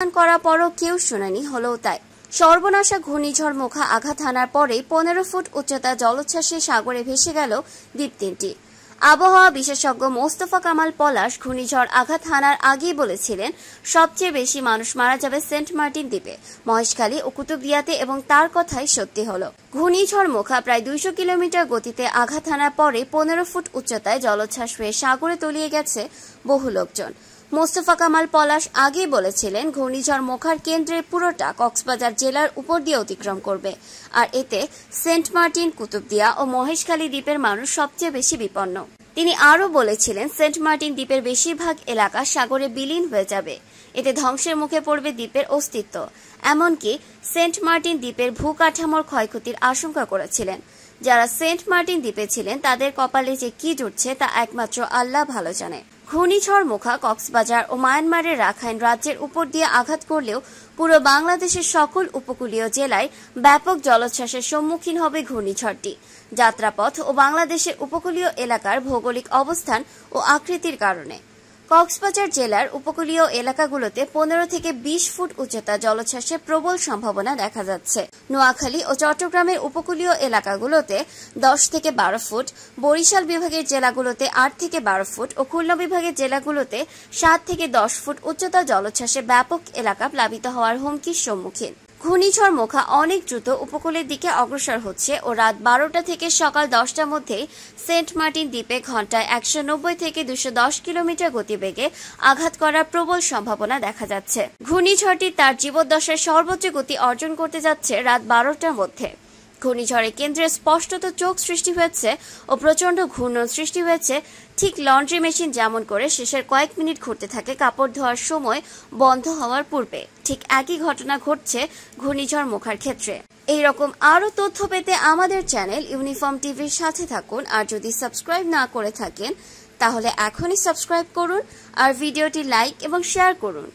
করার পরও কেউ শুনানি হলো তাই। সর্বনাশা ঘূর্ণিঝড় মোখা আঘাত হানার পরেই 15 ফুট উচ্চতা জলোচ্ছ্বাসে সাগরে ভেসে গেল দ্বীপ তিনটি। আবহাওয়া বিশেষজ্ঞ মোস্তফা কামাল পলাশ ঘূর্ণিঝড় আঘাত হানার আগেই বলেছিলেন সবচেয়ে বেশি মানুষ মারা যাবে সেন্ট মার্টিন দ্বীপে, মহেশখালী ও কুতুবদিয়াতে, এবং তার কথাই সত্যি হলো। ঘূর্ণিঝড় মোখা প্রায় 200 কিলোমিটার গতিতে আঘাত হানার পরে 15 ফুট উচ্চতায় জলোচ্ছ্বাস হয়ে সাগরে তলিয়ে গেছে বহু লোকজন। মোস্তফা কামাল পলাশ আগেই বলেছিলেন ঘূর্ণিঝড় মোখার কেন্দ্রের পুরোটা কক্সবাজার জেলার উপর দিয়ে অতিক্রম করবে, আর এতে সেন্ট মার্টিন, কুতুবদিয়া ও মহেশখালী দ্বীপের মানুষ সবচেয়ে বেশি বিপন্ন। তিনি আরও বলেছিলেন সেন্ট মার্টিন দ্বীপের বেশিরভাগ এলাকা সাগরে বিলীন হয়ে যাবে, এতে ধ্বংসের মুখে পড়বে দ্বীপের অস্তিত্ব। এমনকি সেন্ট মার্টিন দ্বীপের ভূকাঠামোর ক্ষয়ক্ষতির আশঙ্কা করেছিলেন। যারা সেন্ট মার্টিন দ্বীপে ছিলেন তাদের কপালে যে কি জুটছে তা একমাত্র আল্লাহ ভালো জানে। ঘূর্ণিঝড় মোখা কক্সবাজার ও মায়ানমারের রাখাইন রাজ্যের উপর দিয়ে আঘাত করলেও পুরো বাংলাদেশের সকল উপকূলীয় জেলায় ব্যাপক জলোচ্ছ্বাসের সম্মুখীন হবে ঘূর্ণিঝড়টি। যাত্রাপথ ও বাংলাদেশের উপকূলীয় এলাকার ভৌগোলিক অবস্থান ও আকৃতির কারণে কক্সবাজার জেলার উপকূলীয় এলাকাগুলোতে 15 থেকে 20 ফুট উচ্চতা জলোচ্ছ্বাসের প্রবল সম্ভাবনা দেখা যাচ্ছে। নোয়াখালী ও চট্টগ্রামের উপকূলীয় এলাকাগুলোতে 10 থেকে 12 ফুট, বরিশাল বিভাগের জেলাগুলোতে 8 থেকে 12 ফুট ও খুলনা বিভাগের জেলাগুলোতে 7 থেকে 10 ফুট উচ্চতা জলোচ্ছ্বাসে ব্যাপক এলাকা প্লাবিত হওয়ার হুমকির সম্মুখীন। ঘূর্ণিঝড় মোখা অনেক দ্রুত উপকূলের দিকে অগ্রসর হচ্ছে ও রাত 12টা থেকে সকাল 10টার মধ্যে সেন্ট মার্টিন দ্বীপে ঘন্টায় 190 থেকে 210 কিলোমিটার গতিবেগে আঘাত করার প্রবল সম্ভাবনা দেখা যাচ্ছে। ঘূর্ণিঝড়টি তার জীবদ্দশায় সর্বোচ্চ গতি অর্জন করতে যাচ্ছে রাত 12টার মধ্যে। ঘূর্ণিঝড়ের কেন্দ্রে স্পষ্টত চোখ সৃষ্টি হয়েছে ও প্রচণ্ড ঘূর্ণন সৃষ্টি হয়েছে, ঠিক লন্ড্রি মেশিন যেমন করে শেষের কয়েক মিনিট ঘুরতে থাকে কাপড় ধোয়ার সময় বন্ধ হওয়ার পূর্বে, ঠিক একই ঘটনা ঘটছে ঘূর্ণিঝড় মোখার ক্ষেত্রে। এইরকম আরও তথ্য পেতে আমাদের চ্যানেল ইউনিফর্ম টিভির সাথে থাকুন, আর যদি সাবস্ক্রাইব না করে থাকেন তাহলে এখনই সাবস্ক্রাইব করুন আর ভিডিওটি লাইক এবং শেয়ার করুন।